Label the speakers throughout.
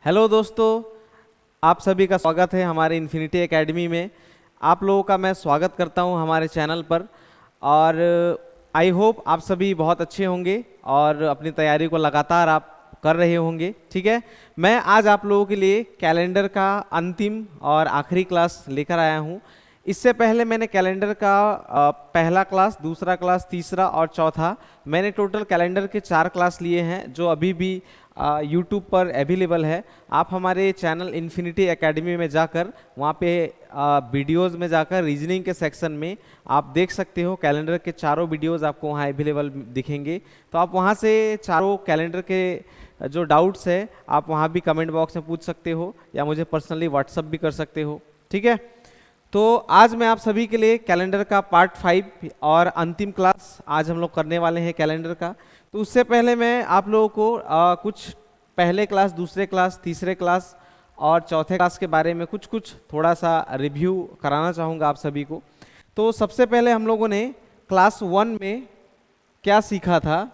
Speaker 1: Hello दोस्तों, आप सभी का स्वागत है हमारे इन्फिनिटी एकेडमी में। आप लोगों का मैं स्वागत करता हूं हमारे चैनल पर। और आई होप आप सभी बहुत अच्छे होंगे और अपनी तैयारी को लगातार आप कर रहे होंगे। ठीक है, मैं आज आप लोगों के लिए कैलेंडर का अंतिम और आखिरी क्लास लेकर आया हूं। इससे पहले मैंने कैलेंडर का पहला क्लास, दूसरा क्लास, तीसरा और चौथा, मैंने टोटल कैलेंडर के 4 क्लास लिए हैं जो अभी भी यूट्यूब पर अवेलेबल है। आप हमारे चैनल इन्फिनिटी एकेडमी में जाकर वहाँ पे वीडियोज़ में जाकर रीजनिंग के सेक्शन में आप देख सकते हो। कैलेंडर के चारों वीडियोज़ आपको वहाँ अवेलेबल दिखेंगे, तो आप वहाँ से चारों कैलेंडर के जो डाउट्स है आप वहाँ भी कमेंट बॉक्स में पूछ सकते हो या मुझे पर्सनली व्हाट्सअप भी कर सकते हो। ठीक है, तो आज मैं आप सभी के लिए कैलेंडर का पार्ट 5 और अंतिम क्लास आज हम लोग करने वाले हैं कैलेंडर का। तो उससे पहले मैं आप लोगों को कुछ पहले क्लास, दूसरे क्लास, तीसरे क्लास और चौथे क्लास के बारे में कुछ थोड़ा सा रिव्यू कराना चाहूँगा आप सभी को। तो सबसे पहले हम लोगों ने क्लास 1 में क्या सीखा था।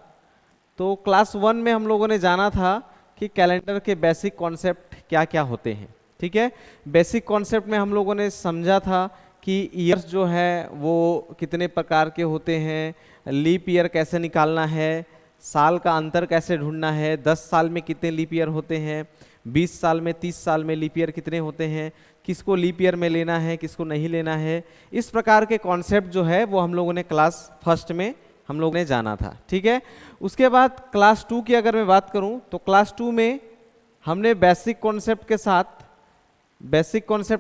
Speaker 1: तो क्लास 1 में हम लोगों ने जाना था कि कैलेंडर के बेसिक कॉन्सेप्ट क्या क्या होते हैं। ठीक है, बेसिक कॉन्सेप्ट में हम लोगों ने समझा था कि ईयर्स जो है वो कितने प्रकार के होते हैं, लीप ईयर कैसे निकालना है, साल का अंतर कैसे ढूंढना है, 10 साल में कितने लीप ईयर होते हैं, 20 साल में, 30 साल में लीप ईयर कितने होते हैं, किसको लीप ईयर में लेना है, किसको नहीं लेना है। इस प्रकार के कॉन्सेप्ट जो है वो हम लोगों ने क्लास फर्स्ट में हम लोगों ने जाना था। ठीक है, उसके बाद क्लास 2 की अगर मैं बात करूं तो क्लास 2 में हमने बेसिक कॉन्सेप्ट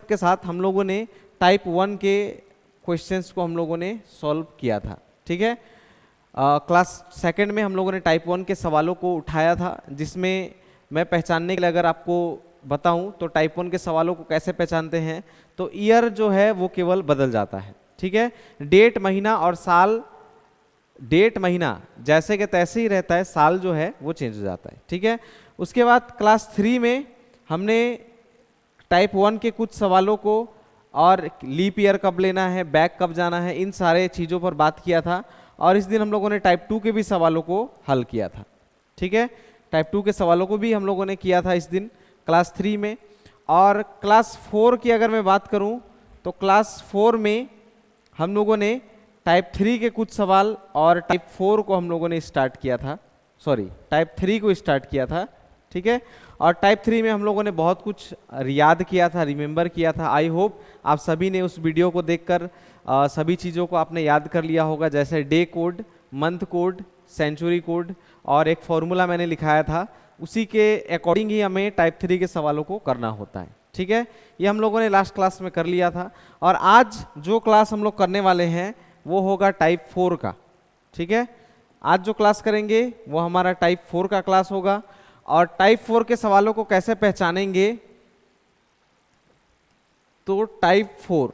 Speaker 1: के साथ हम लोगों ने टाइप 1 के क्वेश्चंस को हम लोगों ने सॉल्व किया था। ठीक है, क्लास सेकंड में हम लोगों ने टाइप 1 के सवालों को उठाया था, जिसमें मैं पहचानने के लिए अगर आपको बताऊं तो टाइप 1 के सवालों को कैसे पहचानते हैं। तो ईयर जो है वो केवल बदल जाता है। ठीक है, डेट, महीना और साल, डेट महीना जैसे कि तैसे ही रहता है, साल जो है वो चेंज हो जाता है। ठीक है, उसके बाद क्लास 3 में हमने टाइप 1 के कुछ सवालों को और लीप ईयर कब लेना है, बैक कब जाना है, इन सारे चीज़ों पर बात किया था। और इस दिन हम लोगों ने टाइप 2 के भी सवालों को हल किया था। ठीक है, टाइप 2 के सवालों को भी हम लोगों ने किया था इस दिन क्लास 3 में। और क्लास 4 की अगर मैं बात करूं तो क्लास 4 में हम लोगों ने टाइप 3 के कुछ सवाल और टाइप 4 को हम लोगों ने स्टार्ट किया था, टाइप 3 को स्टार्ट किया था। ठीक है, और टाइप 3 में हम लोगों ने बहुत कुछ याद किया था, रिमेंबर किया था। आई होप आप सभी ने उस वीडियो को देखकर सभी चीज़ों को आपने याद कर लिया होगा, जैसे day code, month code, century code और एक फॉर्मूला मैंने लिखाया था, उसी के अकॉर्डिंग ही हमें टाइप 3 के सवालों को करना होता है। ठीक है, ये हम लोगों ने लास्ट क्लास में कर लिया था। और आज जो क्लास हम लोग करने वाले हैं वो होगा टाइप 4 का। ठीक है, आज जो क्लास करेंगे वो हमारा टाइप 4 का क्लास होगा। और टाइप 4 के सवालों को कैसे पहचानेंगे, तो टाइप 4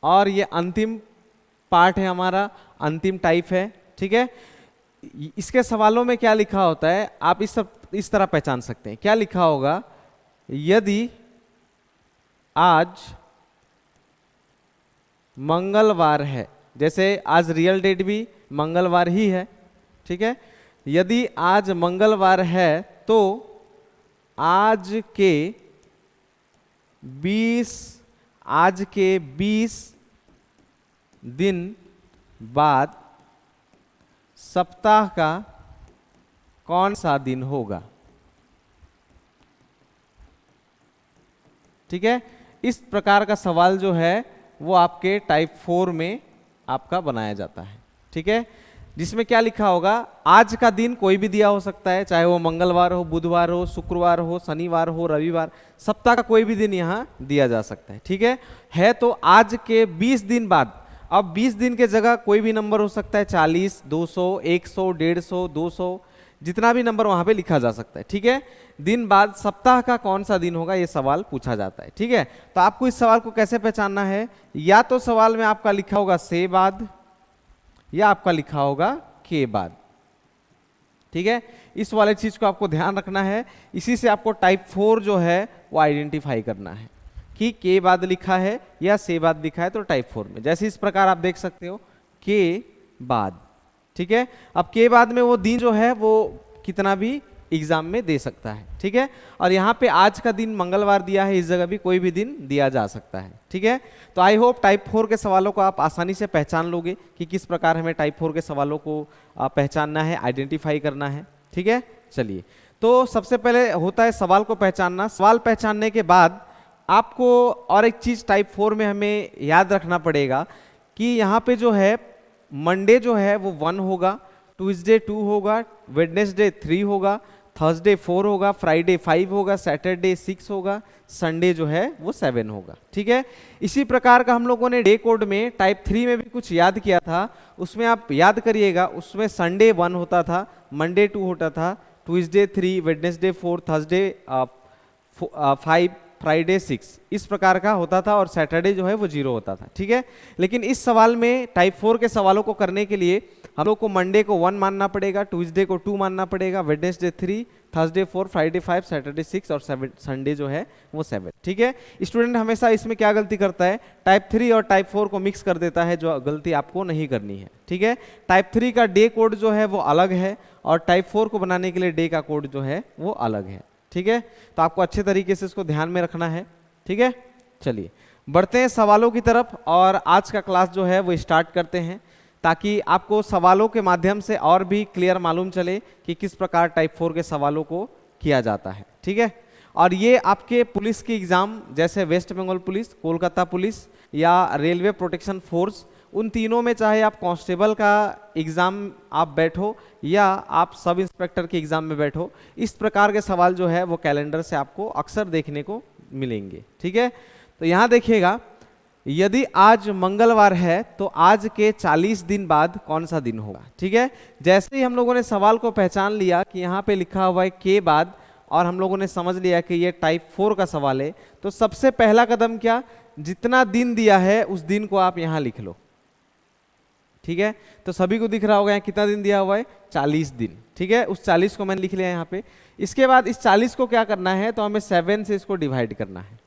Speaker 1: और ये अंतिम पार्ट है हमारा, अंतिम टाइप है। ठीक है, इसके सवालों में क्या लिखा होता है आप इस तरह पहचान सकते हैं। क्या लिखा होगा, यदि आज मंगलवार है, जैसे आज रियल डेट भी मंगलवार ही है। ठीक है, यदि आज मंगलवार है तो आज के 20 दिन बाद सप्ताह का कौन सा दिन होगा। ठीक है, इस प्रकार का सवाल जो है वो आपके टाइप 4 में आपका बनाया जाता है। ठीक है, जिसमें क्या लिखा होगा, आज का दिन कोई भी दिया हो सकता है, चाहे वो मंगलवार हो, बुधवार हो, शुक्रवार हो, शनिवार हो, रविवार, सप्ताह का कोई भी दिन यहाँ दिया जा सकता है। ठीक है तो आज के 20 दिन बाद, अब 20 दिन के जगह कोई भी नंबर हो सकता है, 40, 200, 100, 150, 200, जितना भी नंबर वहां पे लिखा जा सकता है। ठीक है, दिन बाद सप्ताह का कौन सा दिन होगा ये सवाल पूछा जाता है। ठीक है, तो आपको इस सवाल को कैसे पहचानना है, या तो सवाल में आपका लिखा होगा से बाद या आपका लिखा होगा के बाद। ठीक है, इस वाले चीज को आपको ध्यान रखना है। इसी से आपको टाइप 4 जो है वो आइडेंटिफाई करना है कि के बाद लिखा है या से बाद लिखा है। तो टाइप 4 में जैसे इस प्रकार आप देख सकते हो के बाद। ठीक है, अब के बाद में वो दिन जो है वो कितना भी एग्जाम में दे सकता है, ठीक है। और यहाँ पे आज का दिन मंगलवार दिया है, इस जगह भी कोई भी दिन दिया जा सकता है, ठीक है। तो आई होप टाइप 4 के सवालों को आप आसानी से पहचान लोगे कि किस प्रकार हमें टाइप 4 के सवालों को पहचानना है, आइडेंटिफाई करना है, ठीक है। चलिए, तो सबसे पहले होता है सवाल को पहचानना। सवाल पहचानने के बाद आपको और एक चीज टाइप 4 में हमें याद रखना पड़ेगा कि यहाँ पे जो है मंडे जो है वो 1 होगा, ट्यूसडे 2 होगा, वेडनेसडे 3 होगा, थर्सडे 4 होगा, फ्राइडे 5 होगा, सैटरडे 6 होगा, संडे जो है वो 7 होगा, ठीक है। इसी प्रकार का हम लोगों ने डे कोड में टाइप 3 में भी कुछ याद किया था, उसमें आप याद करिएगा, उसमें संडे 1 होता था, मंडे 2 होता था, ट्यूसडे 3, वेडनेसडे 4, थर्सडे 5, फ्राइडे 6, इस प्रकार का होता था, और सैटरडे जो है वो 0 होता था, ठीक है। लेकिन इस सवाल में टाइप 4 के सवालों को करने के लिए हम लोग को मंडे को 1 मानना पड़ेगा, ट्यूसडे को 2 मानना पड़ेगा, वेडनेसडे 3, थर्सडे 4, फ्राइडे 5, सैटरडे 6 और संडे जो है वो 7, ठीक है। स्टूडेंट हमेशा इसमें क्या गलती करता है, टाइप 3 और टाइप 4 को मिक्स कर देता है, जो गलती आपको नहीं करनी है, ठीक है। टाइप 3 का डे कोड जो है वो अलग है, और टाइप 4 को बनाने के लिए डे का कोड जो है वो अलग है, ठीक है। तो आपको अच्छे तरीके से इसको ध्यान में रखना है, ठीक है। चलिए बढ़ते हैं सवालों की तरफ, और आज का क्लास जो है वो स्टार्ट करते हैं, ताकि आपको सवालों के माध्यम से और भी क्लियर मालूम चले कि किस प्रकार टाइप 4 के सवालों को किया जाता है, ठीक है। और ये आपके पुलिस की एग्जाम, जैसे west Bengal police, Kolkata police या रेलवे प्रोटेक्शन फोर्स, उन तीनों में चाहे आप कांस्टेबल का एग्ज़ाम आप बैठो या आप सब इंस्पेक्टर के एग्ज़ाम में बैठो, इस प्रकार के सवाल जो है वो कैलेंडर से आपको अक्सर देखने को मिलेंगे, ठीक है। तो यहाँ देखिएगा, यदि आज मंगलवार है तो आज के 40 दिन बाद कौन सा दिन होगा, ठीक है। जैसे ही हम लोगों ने सवाल को पहचान लिया कि यहाँ पे लिखा हुआ है के बाद, और हम लोगों ने समझ लिया कि ये टाइप 4 का सवाल है, तो सबसे पहला कदम क्या, जितना दिन दिया है उस दिन को आप यहाँ लिख लो, ठीक है। तो सभी को दिख रहा होगा यहाँ कितना दिन दिया हुआ है, 40 दिन, ठीक है। उस 40 को मैंने लिख लिया यहाँ पे। इसके बाद इस 40 को क्या करना है, तो हमें 7 से इसको डिवाइड करना है,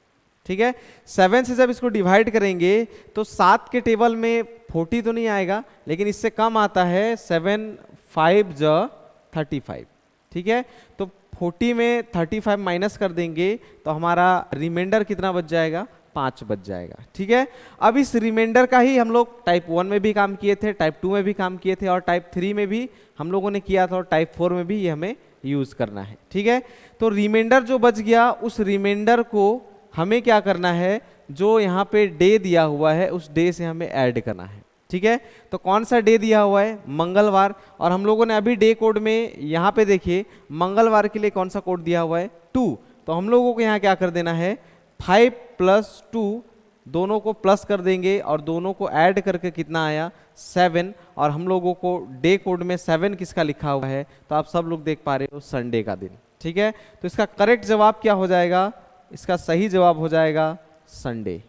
Speaker 1: ठीक है। 7 से जब इसको डिवाइड करेंगे तो 7 के टेबल में 40 तो नहीं आएगा, लेकिन इससे कम आता है 7 5 ज 35, ठीक है। तो 40 में 35 माइनस कर देंगे तो हमारा रिमाइंडर कितना बच जाएगा, 5 बच जाएगा, ठीक है। अब इस रिमाइंडर का ही हम लोग टाइप 1 में भी काम किए थे, टाइप 2 में भी काम किए थे, और टाइप 3 में भी हम लोगों ने किया था, और टाइप 4 में भी ये हमें यूज करना है, ठीक है। तो रिमाइंडर जो बच गया, उस रिमाइंडर को हमें क्या करना है, जो यहाँ पे डे दिया हुआ है उस डे से हमें ऐड करना है, ठीक है। तो कौन सा डे दिया हुआ है, मंगलवार, और हम लोगों ने अभी डे कोड में यहाँ पे देखिए मंगलवार के लिए कौन सा कोड दिया हुआ है, 2। तो हम लोगों को यहाँ क्या कर देना है, 5 + 2, दोनों को प्लस कर देंगे और दोनों को ऐड करके कितना आया, 7। और हम लोगों को डे कोड में 7 किसका लिखा हुआ है, तो आप सब लोग देख पा रहे हो, संडे का दिन, ठीक है। तो इसका करेक्ट जवाब क्या हो जाएगा, इसका सही जवाब हो जाएगा संडे,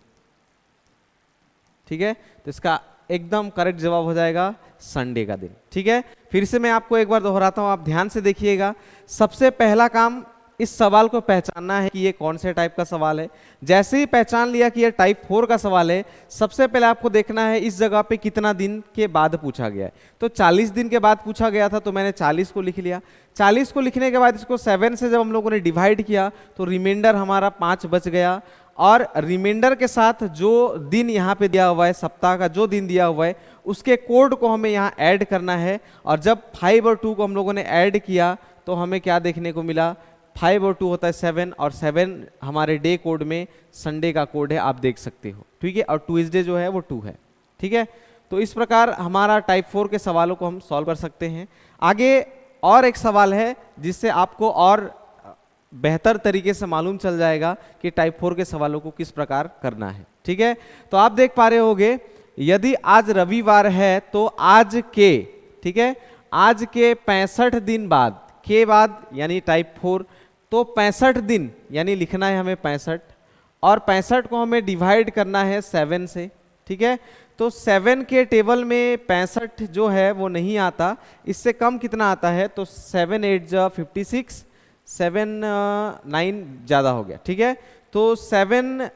Speaker 1: ठीक है। तो इसका एकदम करेक्ट जवाब हो जाएगा संडे का दिन, ठीक है। फिर से मैं आपको एक बार दोहराता हूं, आप ध्यान से देखिएगा। सबसे पहला काम इस सवाल को पहचानना है कि ये कौन से टाइप का सवाल है। जैसे ही पहचान लिया कि ये टाइप 4 का सवाल है, सबसे पहले आपको देखना है इस जगह पे कितना दिन के बाद पूछा गया है। तो 40 दिन के बाद पूछा गया था, तो मैंने 40 को लिख लिया। 40 को लिखने के बाद इसको 7 से जब हम लोगों ने डिवाइड किया तो रिमाइंडर हमारा 5 बच गया, और रिमाइंडर के साथ जो दिन यहाँ पे दिया हुआ है, सप्ताह का जो दिन दिया हुआ है, उसके कोड को हमें यहाँ ऐड करना है। और जब 5 और 2 को हम लोगों ने ऐड किया तो हमें क्या देखने को मिला, 5 और 2 होता है 7, और 7 हमारे डे कोड में संडे का कोड है, आप देख सकते हो, ठीक है। और ट्यूसडे जो है वो 2 है, ठीक है। तो इस प्रकार हमारा टाइप 4 के सवालों को हम सॉल्व कर सकते हैं। आगे और एक सवाल है जिससे आपको और बेहतर तरीके से मालूम चल जाएगा कि टाइप 4 के सवालों को किस प्रकार करना है, ठीक है। तो आप देख पा रहे होगे, यदि आज रविवार है तो आज के, ठीक है, आज के 65 दिन बाद, के बाद यानी टाइप 4, तो 65 दिन यानी लिखना है हमें 65, और 65 को हमें डिवाइड करना है 7 से, ठीक है। तो 7 के टेबल में 65 जो है वो नहीं आता, इससे कम कितना आता है, तो 7 8 ज 56, 7 9 ज़्यादा हो गया, ठीक है। तो 7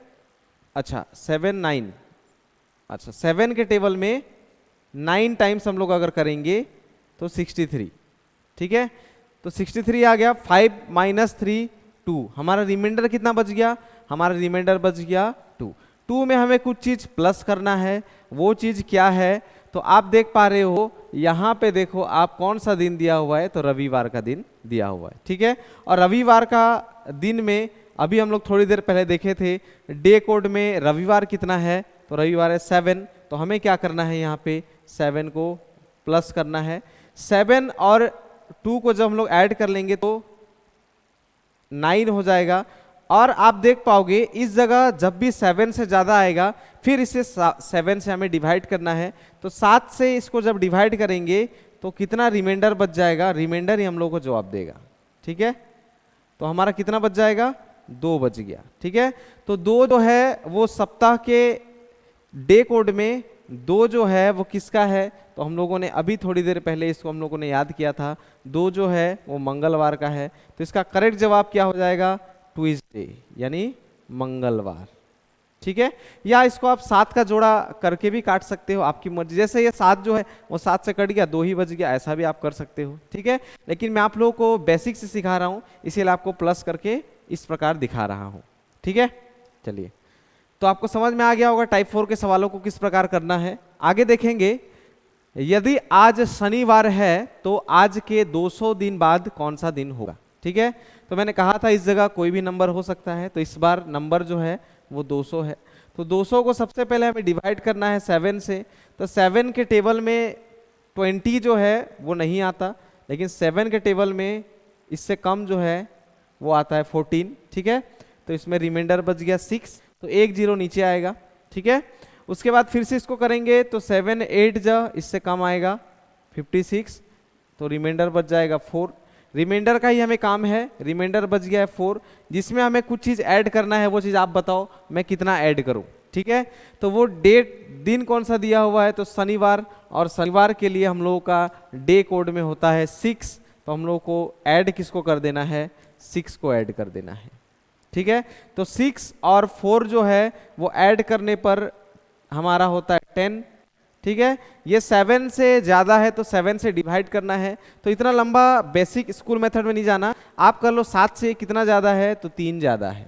Speaker 1: 9, अच्छा 7 के टेबल में 9 टाइम्स हम लोग अगर करेंगे तो 63, ठीक है। तो 63 आ गया। 5 माइनस 3 2, हमारा रिमाइंडर कितना बच गया? हमारा रिमाइंडर बच गया 2। 2 में हमें कुछ चीज प्लस करना है, वो चीज क्या है? तो आप देख पा रहे हो यहाँ पे, देखो आप कौन सा दिन दिया हुआ है, तो रविवार का दिन दिया हुआ है, ठीक है। और रविवार का दिन में अभी हम लोग थोड़ी देर पहले देखे थे डे कोड में रविवार कितना है, तो रविवार है 7। तो हमें क्या करना है, यहाँ पे 7 को प्लस करना है। 7 और 2 को जब हम लोग ऐड कर लेंगे तो 9 हो जाएगा। और आप देख पाओगे इस जगह जब भी 7 से ज्यादा आएगा फिर इसे 7 से हमें डिवाइड करना है। तो 7 से इसको जब डिवाइड करेंगे तो कितना रिमाइंडर बच जाएगा? रिमाइंडर ही हम लोग को जवाब देगा, ठीक है। तो हमारा कितना बच जाएगा? 2 बच गया, ठीक है। तो 2 जो है वो सप्ताह के डे कोड में 2 जो है वो किसका है? तो हम लोगों ने अभी थोड़ी देर पहले इसको हम लोगों ने याद किया था, 2 जो है वो मंगलवार का है। तो इसका करेक्ट जवाब क्या हो जाएगा? ट्यूसडे, यानी मंगलवार, ठीक है। या इसको आप 7 का जोड़ा करके भी काट सकते हो, आपकी मर्जी। जैसे ये 7 जो है वो 7 से कट गया, 2 ही बच गया, ऐसा भी आप कर सकते हो, ठीक है। लेकिन मैं आप लोगों को बेसिक से सिखा रहा हूं, इसीलिए आपको प्लस करके इस प्रकार दिखा रहा हूं, ठीक है। चलिए, तो आपको समझ में आ गया होगा टाइप 4 के सवालों को किस प्रकार करना है। आगे देखेंगे, यदि आज शनिवार है तो आज के 200 दिन बाद कौन सा दिन होगा, ठीक है। तो मैंने कहा था इस जगह कोई भी नंबर हो सकता है, तो इस बार नंबर जो है वो 200 है। तो 200 को सबसे पहले हमें डिवाइड करना है 7 से। तो 7 के टेबल में 20 जो है वो नहीं आता, लेकिन 7 के टेबल में इससे कम जो है वो आता है 14, ठीक है। तो इसमें रिमाइंडर बच गया 6, तो 1 0 नीचे आएगा, ठीक है। उसके बाद फिर से इसको करेंगे तो 7 8 जा इससे कम आएगा 56, तो रिमाइंडर बच जाएगा 4। रिमाइंडर का ही हमें काम है, रिमाइंडर बच गया है 4, जिसमें हमें कुछ चीज ऐड करना है। वो चीज आप बताओ मैं कितना ऐड करूं, ठीक है। तो वो डेट दिन कौन सा दिया हुआ है, तो शनिवार, और शनिवार के लिए हम लोगों का डे कोड में होता है 6। तो हम लोगों को ऐड किसको कर देना है? 6 को ऐड कर देना है, ठीक है। तो 6 और 4 जो है वो ऐड करने पर हमारा होता है 10, ठीक है। ये 7 से ज्यादा है तो 7 से डिवाइड करना है। तो इतना लंबा बेसिक स्कूल मेथड में नहीं जाना, आप कर लो 7 से कितना ज्यादा है, तो 3 ज्यादा है,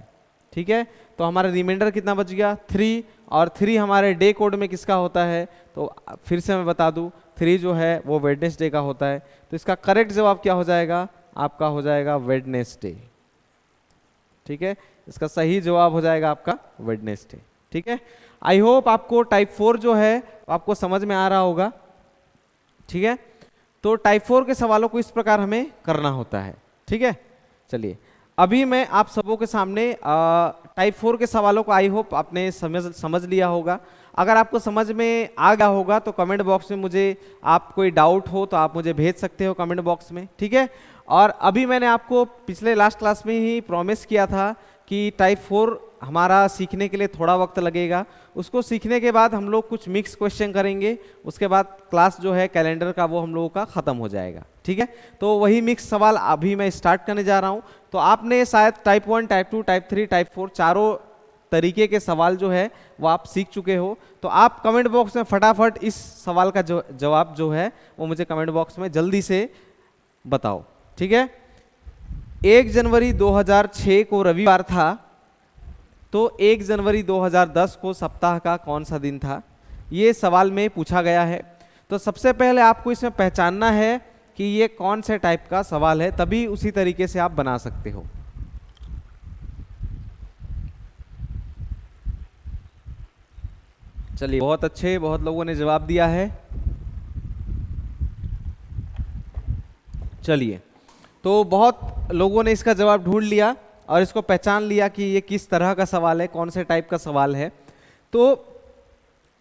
Speaker 1: ठीक है। तो हमारा रिमाइंडर कितना बच गया? 3, और 3 हमारे डे कोड में किसका होता है? तो फिर से मैं बता दूं, 3 जो है वो वेडनेसडे का होता है। तो इसका करेक्ट जवाब क्या हो जाएगा? आपका हो जाएगा वेडनेसडे, ठीक है। इसका सही जवाब हो जाएगा आपका वेडनेसडे, ठीक है। आई होप आपको टाइप 4 जो है आपको समझ में आ रहा होगा, ठीक है। तो टाइप 4 के सवालों को इस प्रकार हमें करना होता है, ठीक है। चलिए, अभी मैं आप सबों के सामने टाइप 4 के सवालों को आई होप आपने समझ लिया होगा। अगर आपको समझ में आ गया होगा तो कमेंट बॉक्स में मुझे, आप कोई डाउट हो तो आप मुझे भेज सकते हो कमेंट बॉक्स में, ठीक है। और अभी मैंने आपको पिछले लास्ट क्लास में ही प्रॉमिस किया था कि टाइप 4 हमारा सीखने के लिए थोड़ा वक्त लगेगा। उसको सीखने के बाद हम लोग कुछ मिक्स क्वेश्चन करेंगे, उसके बाद क्लास जो है कैलेंडर का वो हम लोगों का ख़त्म हो जाएगा, ठीक है। तो वही मिक्स सवाल अभी मैं स्टार्ट करने जा रहा हूँ। तो आपने शायद टाइप 1, टाइप 2, टाइप 3, टाइप 4 चारों तरीके के सवाल जो है वो आप सीख चुके हो। तो आप कमेंट बॉक्स में फटाफट इस सवाल का जवाब जो है वो मुझे कमेंट बॉक्स में जल्दी से बताओ, ठीक है। 1 जनवरी 2006 को रविवार था, तो 1 जनवरी 2010 को सप्ताह का कौन सा दिन था? ये सवाल में पूछा गया है। तो सबसे पहले आपको इसमें पहचानना है कि ये कौन से टाइप का सवाल है, तभी उसी तरीके से आप बना सकते हो। चलिए, बहुत अच्छे, बहुत लोगों ने जवाब दिया है। चलिए, तो बहुत लोगों ने इसका जवाब ढूंढ लिया और इसको पहचान लिया कि ये किस तरह का सवाल है, कौन से टाइप का सवाल है। तो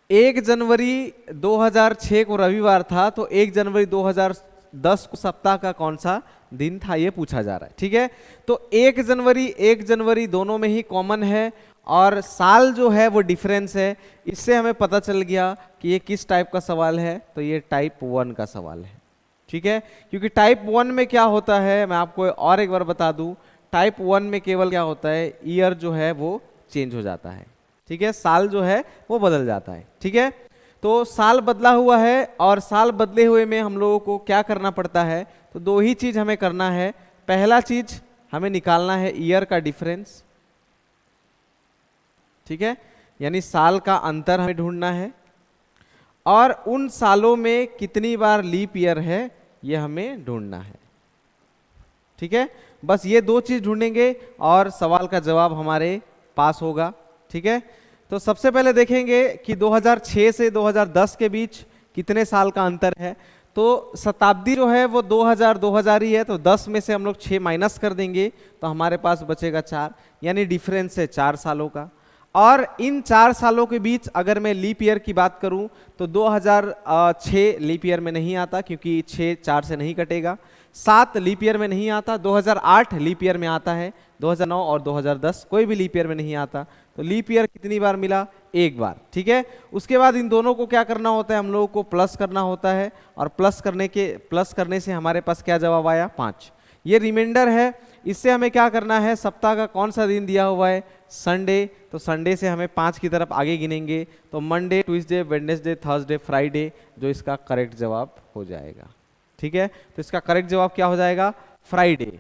Speaker 1: 1 जनवरी 2006 को रविवार था, तो 1 जनवरी 2010 को सप्ताह का कौन सा दिन था, ये पूछा जा रहा है, ठीक है। तो 1 जनवरी दोनों में ही कॉमन है, और साल जो है वो डिफरेंस है। इससे हमें पता चल गया कि ये किस टाइप का सवाल है, तो ये टाइप 1 का सवाल है, ठीक है। क्योंकि टाइप 1 में क्या होता है, मैं आपको और एक बार बता दूं, टाइप 1 में केवल क्या होता है, ईयर जो है वो चेंज हो जाता है, ठीक है, साल जो है वो बदल जाता है, ठीक है। तो साल बदला हुआ है और साल बदले हुए में हम लोगों को क्या करना पड़ता है, तो दो ही चीज हमें करना है। पहला चीज हमें निकालना है ईयर का डिफरेंस, ठीक है, यानी साल का अंतर हमें ढूंढना है, और उन सालों में कितनी बार लीप ईयर है ये हमें ढूंढना है, ठीक है। बस ये दो चीज ढूंढेंगे और सवाल का जवाब हमारे पास होगा, ठीक है। तो सबसे पहले देखेंगे कि 2006 से 2010 के बीच कितने साल का अंतर है। तो शताब्दी जो है वो 2000 ही है, तो 10 में से हम लोग 6 माइनस कर देंगे तो हमारे पास बचेगा 4, यानी डिफरेंस है 4 सालों का। और इन 4 सालों के बीच अगर मैं लीप ईयर की बात करूं तो 2006 लीप ईयर में नहीं आता क्योंकि 6 4 से नहीं कटेगा, 7 लीप ईयर में नहीं आता, 2008 लीप ईयर में आता है, 2009 और 2010 कोई भी लीप ईयर में नहीं आता। तो लीप ईयर कितनी बार मिला, एक बार, ठीक है। उसके बाद इन दोनों को क्या करना होता है, हम लोगों को प्लस करना होता है, और प्लस करने से हमारे पास क्या जवाब आया, 5। ये रिमाइंडर है, इससे हमें क्या करना है, सप्ताह का कौन सा दिन दिया हुआ है, संडे, तो संडे से हमें 5 की तरफ आगे गिनेंगे, तो Monday, Tuesday, Wednesday, Thursday, Friday, जो इसका करेक्ट जवाब हो जाएगा, ठीक है। तो इसका करेक्ट जवाब क्या हो जाएगा, फ्राइडे,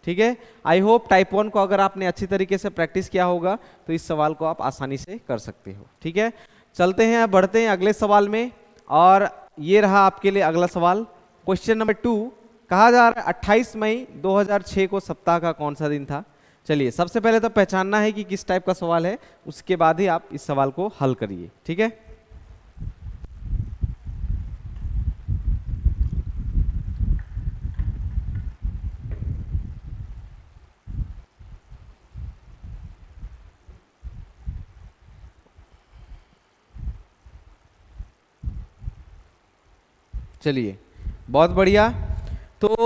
Speaker 1: ठीक है। आई होप टाइप 1 को अगर आपने अच्छी तरीके से प्रैक्टिस किया होगा तो इस सवाल को आप आसानी से कर सकते हो, ठीक है। चलते हैं, बढ़ते हैं अगले सवाल में, और ये रहा आपके लिए अगला सवाल। क्वेश्चन नंबर 2 कहा जा रहा है 28 मई 2006 को सप्ताह का कौन सा दिन था। चलिए, सबसे पहले तो पहचानना है कि किस टाइप का सवाल है, उसके बाद ही आप इस सवाल को हल करिए, ठीक है। चलिए, बहुत बढ़िया। तो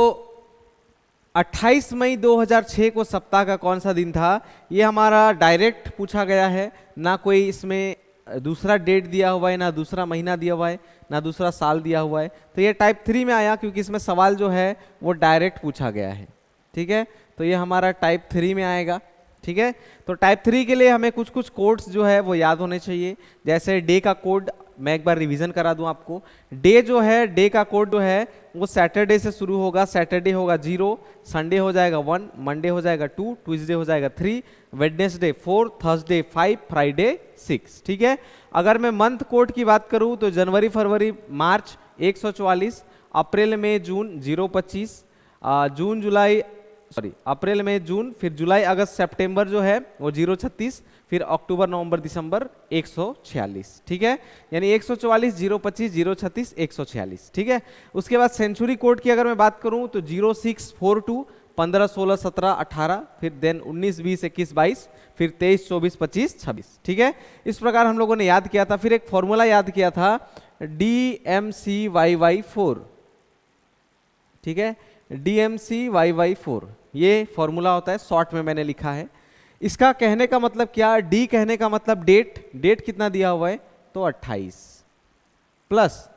Speaker 1: 28 मई 2006 को सप्ताह का कौन सा दिन था, ये हमारा डायरेक्ट पूछा गया है, ना कोई इसमें दूसरा डेट दिया हुआ है, ना दूसरा महीना दिया हुआ है, ना दूसरा साल दिया हुआ है। तो ये टाइप 3 में आया क्योंकि इसमें सवाल जो है वो डायरेक्ट पूछा गया है, ठीक है। तो ये हमारा टाइप 3 में आएगा, ठीक है। तो टाइप 3 के लिए हमें कुछ कुछ कोड्स जो है वो याद होने चाहिए। जैसे डे का कोड मैं एक बार रिवीजन करा दूं आपको। डे जो है, डे का कोड जो है वो सैटरडे से शुरू होगा, सैटरडे होगा 0, संडे हो जाएगा 1, मंडे हो जाएगा 2, ट्यूसडे हो जाएगा 3, वेडनेसडे 4, थर्सडे 5, फ्राइडे 6, ठीक है। अगर मैं मंथ कोड की बात करूं तो जनवरी फरवरी मार्च 144, अप्रैल मई जून 025, जून जुलाई अप्रैल मई जून, फिर जुलाई अगस्त सितंबर जो है वो 036, फिर अक्टूबर नवंबर दिसंबर 146, ठीक है। यानी 144, 025, 036, 146, ठीक है। उसके बाद सेंचुरी कोड की अगर मैं बात करूं तो 0642, 15 16 17 18, फिर देन 19 20 21 22, फिर 23 24 25 26, ठीक है। इस प्रकार हम लोगों ने याद किया था। फिर एक फॉर्मूला याद किया था DMCYY4, ठीक है, DMCYY4 ये फॉर्मूला होता है, शॉर्ट में मैंने लिखा है। इसका कहने का मतलब क्या, डी कहने का मतलब डेट, डेट कितना दिया हुआ है तो 28, प्लस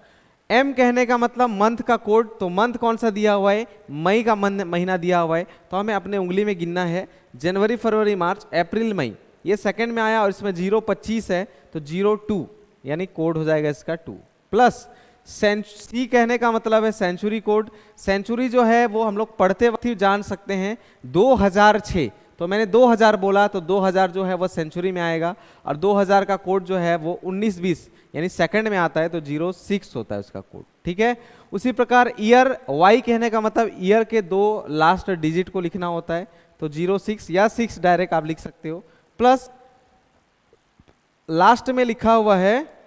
Speaker 1: एम कहने का मतलब मंथ का कोड, तो मंथ कौन सा दिया हुआ है, मई का महीना दिया हुआ है, तो हमें अपने उंगली में गिनना है, जनवरी फरवरी मार्च अप्रैल मई, ये सेकंड में आया और इसमें 025 है तो 02, यानी कोड हो जाएगा इसका 2, प्लस सी कहने का मतलब है सेंचुरी कोड। सेंचुरी जो है वो हम लोग पढ़ते वक्त ही जान सकते हैं, 2006, तो मैंने 2000 बोला तो 2000 जो है वो सेंचुरी में आएगा, और 2000 का कोड जो है वो 1920 यानी सेकंड में आता है तो 06 होता है उसका कोड, ठीक है। उसी प्रकार ईयर, वाई कहने का मतलब ईयर के 2 लास्ट डिजिट को लिखना होता है, तो 06 या 6 डायरेक्ट आप लिख सकते हो, प्लस लास्ट में लिखा हुआ है,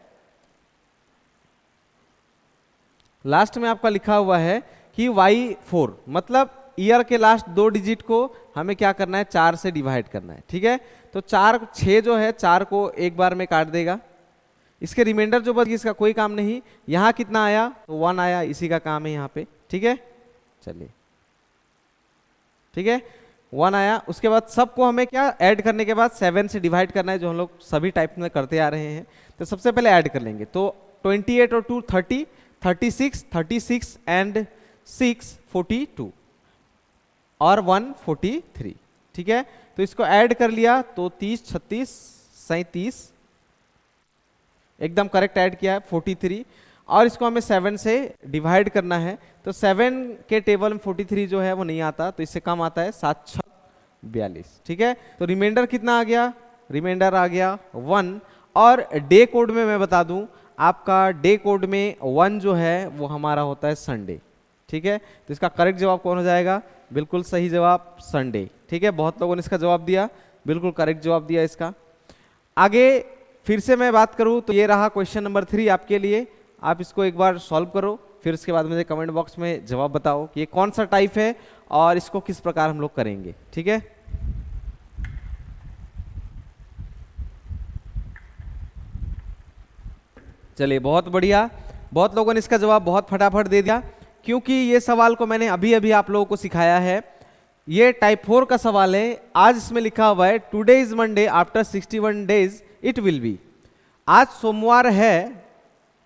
Speaker 1: लास्ट में आपका लिखा हुआ है कि Y4, मतलब ईयर के लास्ट 2 डिजिट को हमें क्या करना है, 4 से डिवाइड करना है, ठीक है। तो 4 6 जो है 4 को एक बार में काट देगा, इसके रिमाइंडर जो बच गई इसका कोई काम नहीं। यहाँ कितना आया तो 1 आया, इसी का काम है यहाँ पे, ठीक है। चलिए, ठीक है, 1 आया। उसके बाद सबको हमें क्या ऐड करने के बाद 7 से डिवाइड करना है, जो हम लोग सभी टाइप में करते आ रहे हैं। तो सबसे पहले ऐड कर लेंगे, तो 28 और 2 30, 36, 36 एंड 6 42 और 1 43, ठीक है। तो इसको ऐड कर लिया तो 30 36 37 एकदम करेक्ट ऐड किया है 43, और इसको हमें 7 से डिवाइड करना है। तो 7 के टेबल में 43 जो है वो नहीं आता, तो इससे कम आता है 7 6 42। ठीक है, तो रिमाइंडर कितना आ गया, रिमाइंडर आ गया 1। और डे कोड में मैं बता दूं, आपका डे कोड में 1 जो है वो हमारा होता है संडे। ठीक है, तो इसका करेक्ट जवाब कौन हो जाएगा, बिल्कुल सही जवाब संडे। ठीक है, बहुत लोगों ने इसका जवाब दिया, बिल्कुल करेक्ट जवाब दिया इसका। आगे फिर से मैं बात करूं तो ये रहा क्वेश्चन नंबर 3 आपके लिए, आप इसको एक बार सॉल्व करो, फिर उसके बाद मुझे कमेंट बॉक्स में जवाब बताओ कि ये कौन सा टाइप है और इसको किस प्रकार हम लोग करेंगे। ठीक है, चलिए बहुत बढ़िया, बहुत लोगों ने इसका जवाब बहुत फटाफट दे दिया, क्योंकि ये सवाल को मैंने अभी अभी आप लोगों को सिखाया है। ये टाइप 4 का सवाल है। आज इसमें लिखा हुआ है today is Monday after 61 days it will be. आज सोमवार है,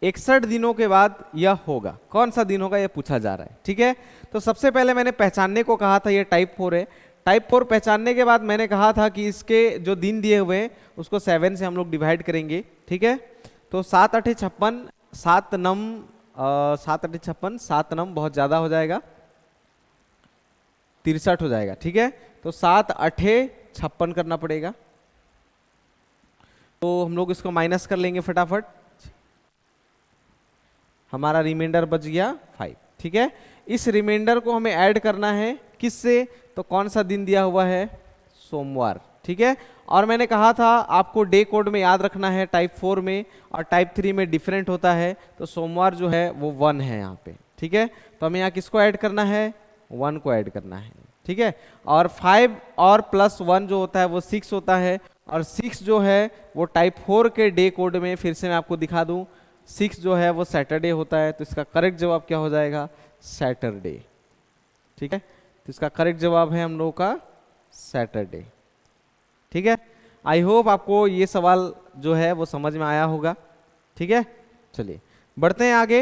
Speaker 1: 61 दिनों के बाद यह होगा। कौन सा दिन होगा यह पूछा जा रहा है। ठीक है, तो सबसे पहले मैंने पहचानने को कहा था ये टाइप 4 है। टाइप 4 पहचानने के बाद मैंने कहा था कि इसके जो दिन दिए हुए हैं उसको 7 से हम लोग डिवाइड करेंगे। ठीक है, तो 7 8 56, 7 नम 7 8 56, 7 नम बहुत ज्यादा हो जाएगा, 63 हो जाएगा। ठीक है, तो 7 8 56 करना पड़ेगा, तो हम लोग इसको माइनस कर लेंगे फटाफट, हमारा रिमाइंडर बच गया 5। ठीक है, इस रिमाइंडर को हमें ऐड करना है किससे, तो कौन सा दिन दिया हुआ है, सोमवार। ठीक है, और मैंने कहा था आपको डे कोड में याद रखना है, टाइप 4 में और टाइप 3 में डिफरेंट होता है, तो सोमवार जो है वो 1 है यहाँ पे। ठीक है, तो हमें यहाँ किसको ऐड करना है, 1 को ऐड करना है। ठीक है, और 5 और प्लस 1 जो होता है वो 6 होता है, और 6 जो है वो टाइप 4 के डे कोड में फिर से मैं आपको दिखा दूं, 6 जो है वो सैटरडे होता है, तो इसका करेक्ट जवाब क्या हो जाएगा, सैटरडे। ठीक है, तो इसका करेक्ट जवाब है हम लोगों का सैटरडे। ठीक है, आई होप आपको ये सवाल जो है वो समझ में आया होगा। ठीक है, चलिए बढ़ते हैं आगे।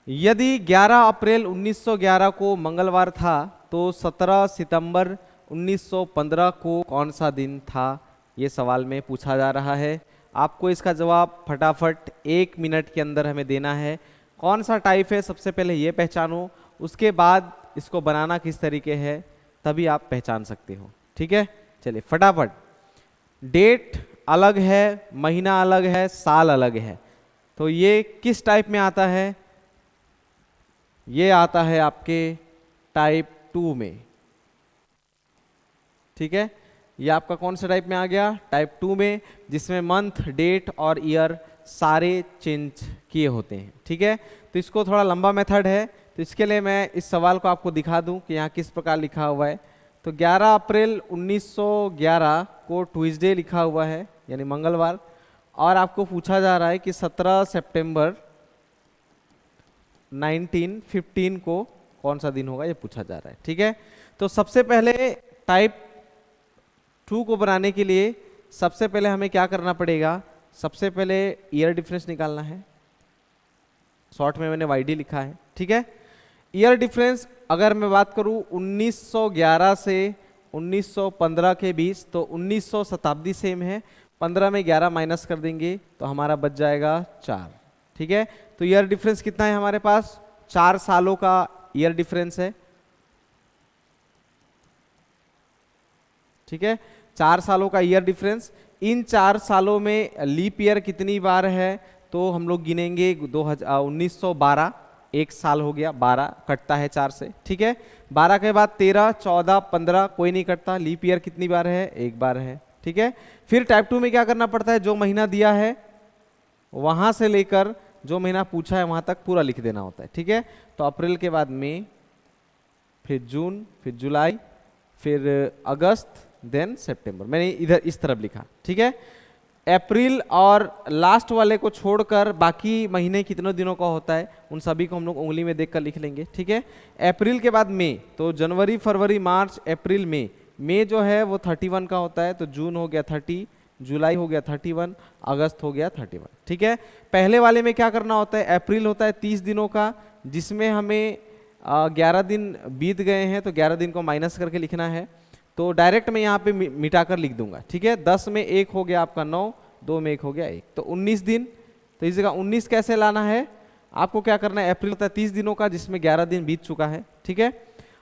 Speaker 1: यदि 11 अप्रैल 1911 को मंगलवार था तो 17 सितंबर 1915 को कौन सा दिन था, ये सवाल में पूछा जा रहा है। आपको इसका जवाब फटाफट 1 मिनट के अंदर हमें देना है। कौन सा टाइप है सबसे पहले ये पहचानो, उसके बाद इसको बनाना किस तरीके है तभी आप पहचान सकते हो। ठीक है, चलिए फटाफट। डेट अलग है, महीना अलग है, साल अलग है, तो ये किस टाइप में आता है, ये आता है आपके टाइप 2 में। ठीक है, ये आपका कौन सा टाइप में आ गया, टाइप 2 में, जिसमें मंथ डेट और ईयर सारे चेंज किए होते हैं। ठीक है, तो इसको थोड़ा लंबा मेथड है, तो इसके लिए मैं इस सवाल को आपको दिखा दूं कि यहाँ किस प्रकार लिखा हुआ है। तो 11 अप्रैल 1911 को ट्यूसडे लिखा हुआ है, यानी मंगलवार, और आपको पूछा जा रहा है कि 17 सितंबर 1915 को कौन सा दिन होगा, ये पूछा जा रहा है। ठीक है, तो सबसे पहले टाइप 2 को बनाने के लिए सबसे पहले हमें क्या करना पड़ेगा, सबसे पहले ईयर डिफरेंस निकालना है। शॉर्ट में मैंने वाईडी लिखा है। ठीक है, ईयर डिफरेंस अगर मैं बात करूं 1911 से 1915 के बीच, तो 1900 शताब्दी सेम है, 15 में 11 माइनस कर देंगे तो हमारा बच जाएगा 4। ठीक है, तो ईयर डिफरेंस कितना है हमारे पास, 4 सालों का ईयर डिफरेंस है। ठीक है, 4 सालों का ईयर डिफरेंस। इन 4 सालों में लीप ईयर कितनी बार है, तो हम लोग गिनेंगे 1912, एक साल हो गया, 12 कटता है 4 से। ठीक है, 12 के बाद 13 14 15 कोई नहीं कटता, लीप ईयर कितनी बार है, एक बार है। ठीक है, फिर टाइप 2 में क्या करना पड़ता है, जो महीना दिया है वहां से लेकर जो महीना पूछा है वहां तक पूरा लिख देना होता है। ठीक है, तो अप्रैल के बाद मई, फिर जून, फिर जुलाई, फिर अगस्त, देन सितंबर। मैंने इधर इस तरफ लिखा। ठीक है, अप्रैल और लास्ट वाले को छोड़कर बाकी महीने कितने दिनों का होता है उन सभी को हम लोग उंगली में देखकर लिख लेंगे। ठीक है, अप्रैल के बाद मई, तो जनवरी फरवरी मार्च अप्रैल मई, मई जो है वो 31 का होता है, तो जून हो गया 30, जुलाई हो गया 31, अगस्त हो गया 31। ठीक है, पहले वाले में क्या करना होता है, अप्रैल होता है 30 दिनों का, जिसमें हमें 11 दिन बीत गए हैं, तो 11 दिन को माइनस करके लिखना है। तो डायरेक्ट मैं यहाँ पे मिटाकर लिख दूंगा। ठीक है, 10 में 1 हो गया आपका 9, 2 में 1 हो गया 1, तो 19 दिन। तो इस जगह 19 कैसे लाना है, आपको क्या करना है, अप्रैल होता है 30 दिनों का जिसमें 11 दिन बीत चुका है, ठीक है।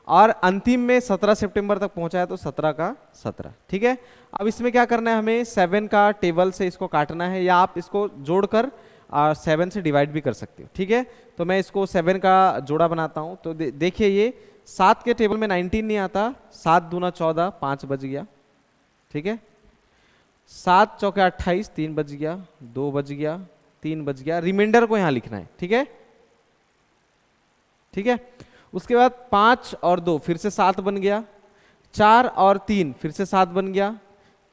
Speaker 1: और अंतिम में 17 सितंबर तक पहुंचा है तो 17 का 17, ठीक है। अब इसमें क्या करना है, हमें 7 का टेबल से इसको काटना है, या आप इसको जोड़कर 7 से डिवाइड भी कर सकते हो, ठीक है। तो मैं इसको 7 का जोड़ा बनाता हूं। तो देखिए ये 7 के टेबल में 19 नहीं आता, 7 दूना 14, 5 बज गया, ठीक है। 7 चौके 28, 3 बज गया, 2 बज गया, 3 बज गया, रिमाइंडर को यहां लिखना है, ठीक है, ठीक है। उसके बाद 5 और 2 फिर से 7 बन गया, 4 और 3 फिर से 7 बन गया,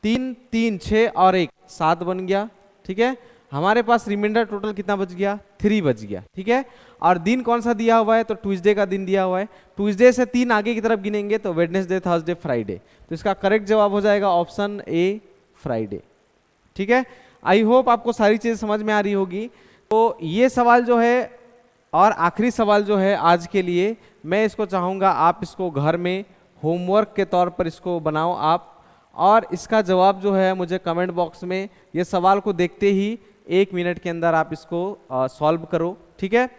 Speaker 1: 3 3 6 और 1 7 बन गया, ठीक है। हमारे पास रिमाइंडर टोटल कितना बच गया, 3 बच गया, ठीक है। और दिन कौन सा दिया हुआ है, तो ट्यूसडे का दिन दिया हुआ है। ट्यूसडे से 3 आगे की तरफ गिनेंगे तो वेडनेसडे, थर्सडे, फ्राइडे। तो इसका करेक्ट जवाब हो जाएगा ऑप्शन ए, फ्राइडे, ठीक है। आई होप आपको सारी चीजें समझ में आ रही होगी। तो ये सवाल जो है और आखिरी सवाल जो है आज के लिए, मैं इसको चाहूंगा आप इसको घर में होमवर्क के तौर पर इसको बनाओ आप, और इसका जवाब जो है मुझे कमेंट बॉक्स में, ये सवाल को देखते ही 1 मिनट के अंदर आप इसको सॉल्व करो, ठीक है।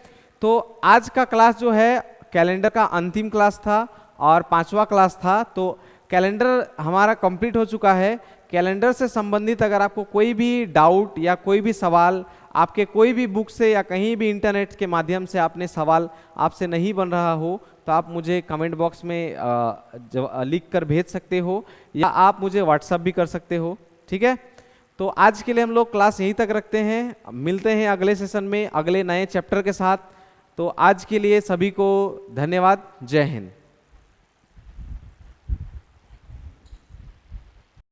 Speaker 1: तो आज का क्लास जो है कैलेंडर का अंतिम क्लास था और 5वां क्लास था। तो कैलेंडर हमारा कंप्लीट हो चुका है। कैलेंडर से संबंधित अगर आपको कोई भी डाउट या कोई भी सवाल आपके कोई भी बुक से या कहीं भी इंटरनेट के माध्यम से आपने सवाल आपसे नहीं बन रहा हो, तो आप मुझे कमेंट बॉक्स में लिख कर भेज सकते हो, या आप मुझे व्हाट्सअप भी कर सकते हो, ठीक है। तो आज के लिए हम लोग क्लास यहीं तक रखते हैं, मिलते हैं अगले सेशन में अगले नए चैप्टर के साथ। तो आज के लिए सभी को धन्यवाद, जय हिंद।